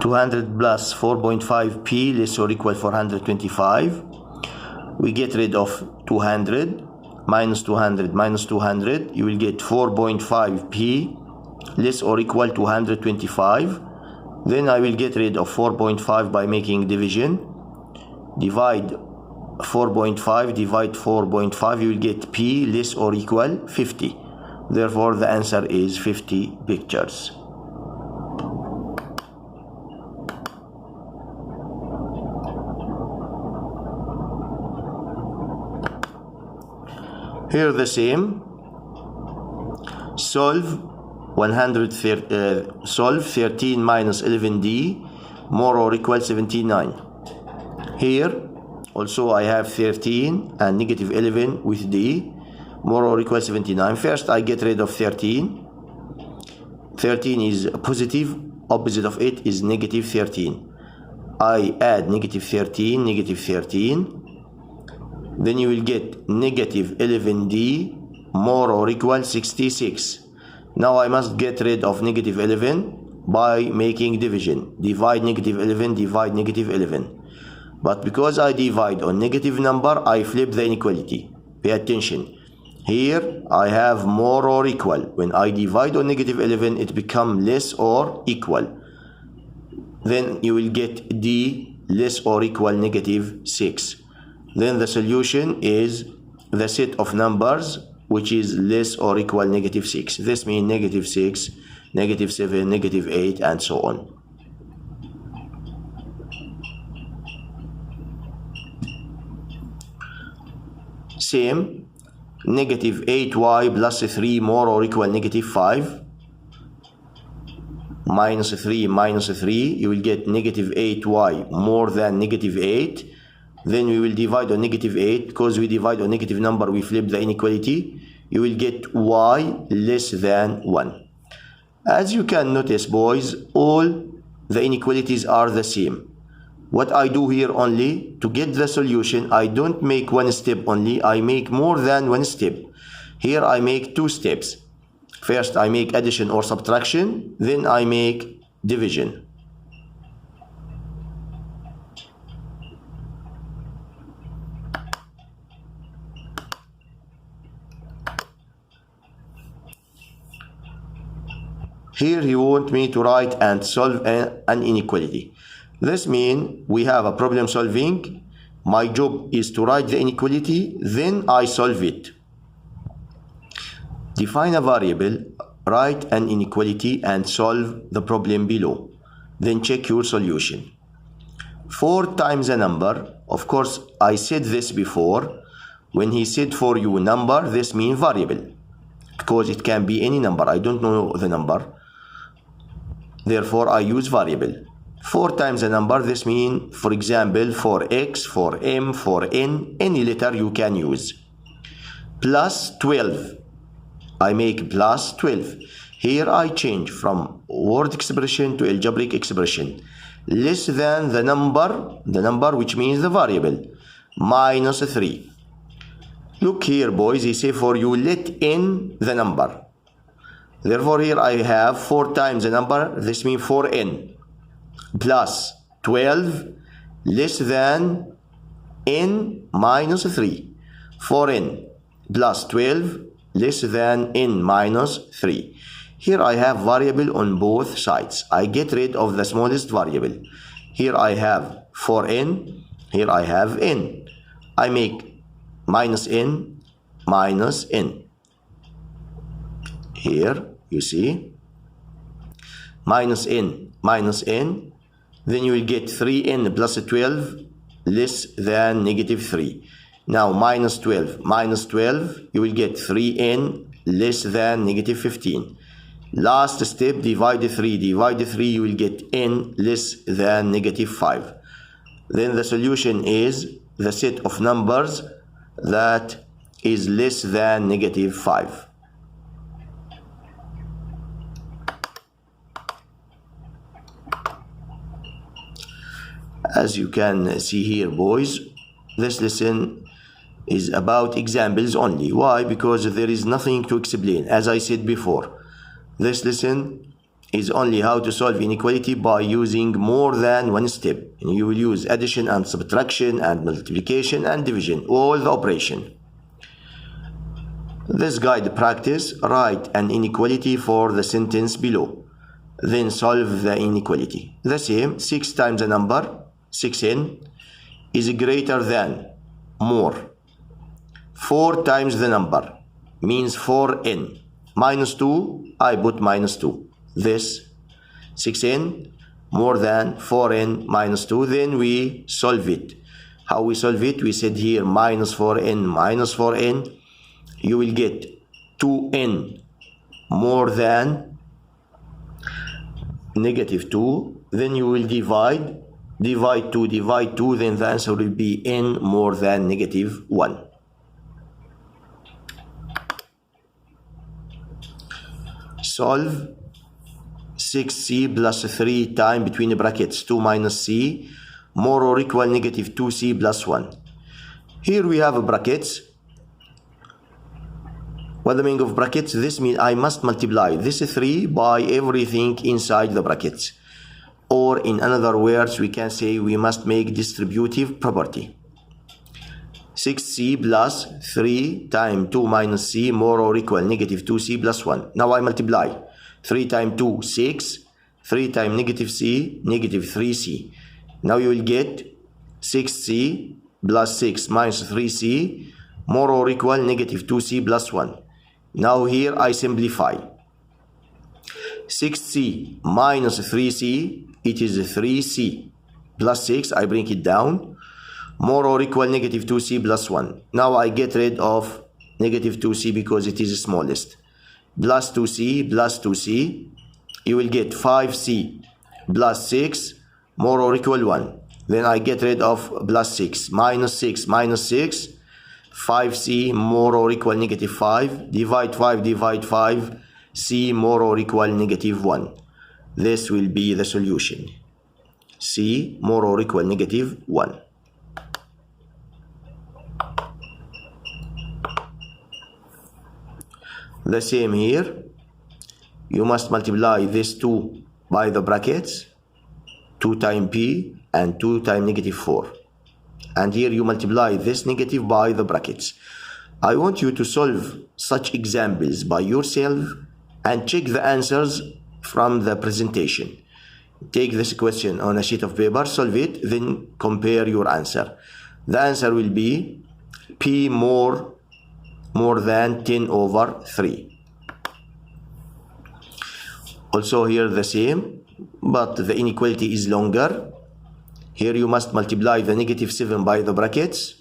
200 plus 4.5p less or equal 425. We get rid of 200 minus 200 minus 200. You will get 4.5p less or equal to 125. Then I will get rid of 4.5 by making division. Divide 4.5, divide 4.5, you will get p less or equal 50. Therefore, the answer is 50 pictures. Here the same. Solve 13 minus 11d more or equal 79. Here also I have 13 and negative 11 with d more or equal 79. First I get rid of 13. 13 is positive, opposite of it is negative 13. I add negative 13, negative 13. Then you will get negative 11d more or equal 66. Now I must get rid of negative 11 by making division. Divide negative 11, divide negative 11. But because I divide on negative number, I flip the inequality. Pay attention. Here I have more or equal. When I divide on negative 11, it becomes less or equal. Then you will get d less or equal negative 6. Then the solution is the set of numbers which is less or equal negative 6. This means negative 6, negative 7, negative 8, and so on. Same, negative 8y plus 3 more or equal negative 5. Minus 3 minus 3, you will get negative 8y more than negative 8. Then we will divide on negative 8. Because we divide on negative number, we flip the inequality. You will get y less than 1. As you can notice, boys, all the inequalities are the same. What I do here only, to get the solution, I don't make one step only, I make more than one step. Here I make two steps. First I make addition or subtraction, then I make division. Here he wants me to write and solve an inequality. This means we have a problem solving. My job is to write the inequality, then I solve it. Define a variable, write an inequality, and solve the problem below. Then check your solution. 4 times a number, of course I said this before. When he said for you number, this means variable, because it can be any number. I don't know the number, therefore I use variable. 4 times a number, this means, for example, for x, for m, for n, any letter you can use. Plus 12, I make plus 12. Here I change from word expression to algebraic expression. Less than the number which means the variable, minus 3. Look here, boys, he say for you let n the number. Therefore here I have 4 times the number, this means 4n. Plus 12 less than n minus 3. 4n plus 12 less than n minus 3. Here I have variable on both sides. I get rid of the smallest variable. Here I have 4n, here I have n. I make minus n minus n. Here you see minus n minus n. Then you will get 3n plus 12 less than negative 3. Now minus 12 minus 12, you will get 3n less than negative 15. Last step, divide 3. Divide 3, you will get n less than negative 5. Then the solution is the set of numbers that is less than negative 5. As you can see here, boys, this lesson is about examples only. Why? Because there is nothing to explain. As I said before, this lesson is only how to solve inequality by using more than one step. And you will use addition and subtraction and multiplication and division, all the operation. This guide practice, write an inequality for the sentence below. Then solve the inequality. The same, 6 times the number, 6n, is greater than, more. 4 times the number, means 4n. Minus 2, I put minus 2. This 6n more than 4n minus 2. Then we solve it. How we solve it? We said here minus 4n minus 4n. You will get 2n more than negative 2. Then you will divide 2, then the answer will be n more than negative 1. Solve 6c plus 3 time between brackets 2 minus c more or equal negative 2c plus 1. Here we have brackets. What the meaning of brackets? This means I must multiply this 3 by everything inside the brackets. Or in other words, we can say we must make distributive property. 6c plus 3 times 2 minus c more or equal negative 2c plus 1. Now I multiply. 3 times 2, 6. 3 times negative c, negative 3c. Now you will get 6c plus 6 minus 3c more or equal negative 2c plus 1. Now here I simplify. 6c minus 3c, it is 3c plus 6, I bring it down, more or equal negative 2c plus 1. Now I get rid of negative 2c because it is the smallest. Plus 2c, you will get 5c plus 6 more or equal 1. Then I get rid of plus 6, minus 6, 5c more or equal negative 5, divide 5, c more or equal negative 1. This will be the solution. C more or equal negative 1. The same here. You must multiply this 2 by the brackets, 2 times p and 2 times negative 4. And here you multiply this negative by the brackets. I want you to solve such examples by yourself and check the answers from the presentation. Take this question on a sheet of paper, solve it, then compare your answer. The answer will be p more than 10 over 3. Also here the same, but the inequality is longer. Here you must multiply the negative 7 by the brackets,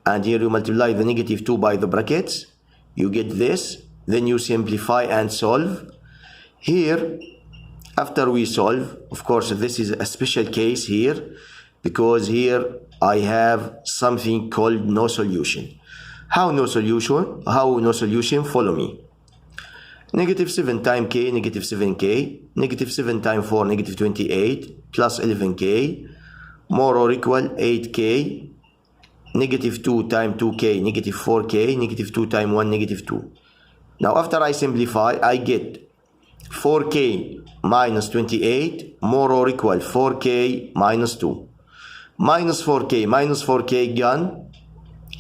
and here you multiply the negative 2 by the brackets. You get this, then you simplify and solve. Here, after we solve, of course this is a special case here, because here I have something called no solution. How no solution? Follow me. Negative 7 times k, negative 7k, negative 7 times 4, negative 28, plus 11k, more or equal 8k, negative 2 times 2k, negative 4k, negative 2 times 1, negative 2. Now after I simplify, I get 4k minus 28, more or equal 4k minus 2. Minus 4k gone,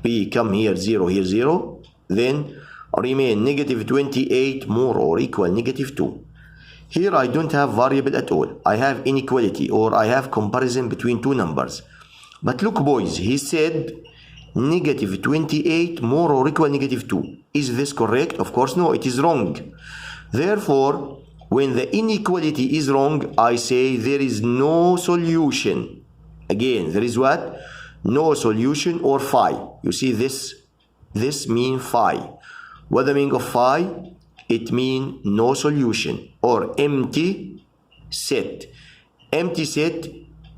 p come here 0, here 0, then remain negative 28 more or equal negative 2. Here I don't have variable at all. I have inequality, or I have comparison between two numbers. But look boys, he said negative 28 more or equal negative 2. Is this correct? Of course no, it is wrong. Therefore, when the inequality is wrong, I say there is no solution. Again, there is what? No solution, or phi. You see this means phi. What the meaning of phi? It means no solution, or empty set. Empty set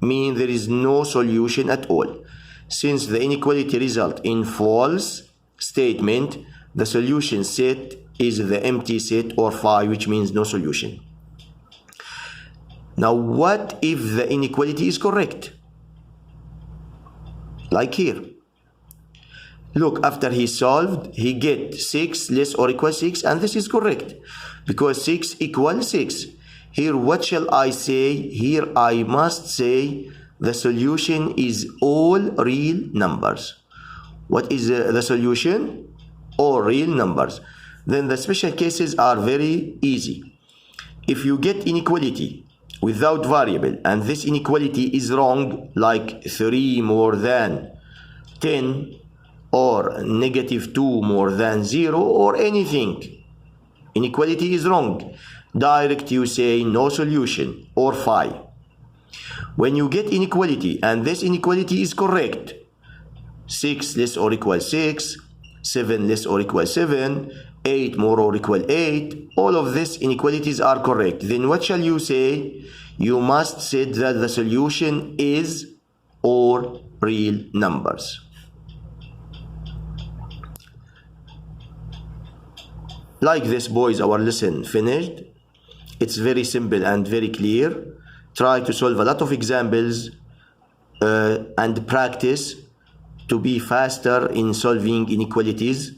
means there is no solution at all. Since the inequality result in false statement, the solution set is the empty set, or phi, which means no solution. Now what if the inequality is correct? Like here. Look, after he solved, he get 6 less or equal 6, and this is correct because 6 equals 6. Here, what shall I say? Here I must say the solution is all real numbers. What is the solution? All real numbers. Then the special cases are very easy. If you get inequality without variable and this inequality is wrong, like 3 more than 10 or negative 2 more than 0 or anything, inequality is wrong, direct you say no solution or phi. When you get inequality and this inequality is correct, 6 less or equal 6, 7 less or equal 7, 8 more or equal 8, all of these inequalities are correct. Then what shall you say? You must say that the solution is all real numbers. Like this, boys, our lesson finished. It's very simple and very clear. Try to solve a lot of examples and practice to be faster in solving inequalities.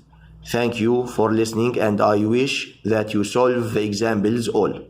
Thank you for listening, and I wish that you solve the examples all.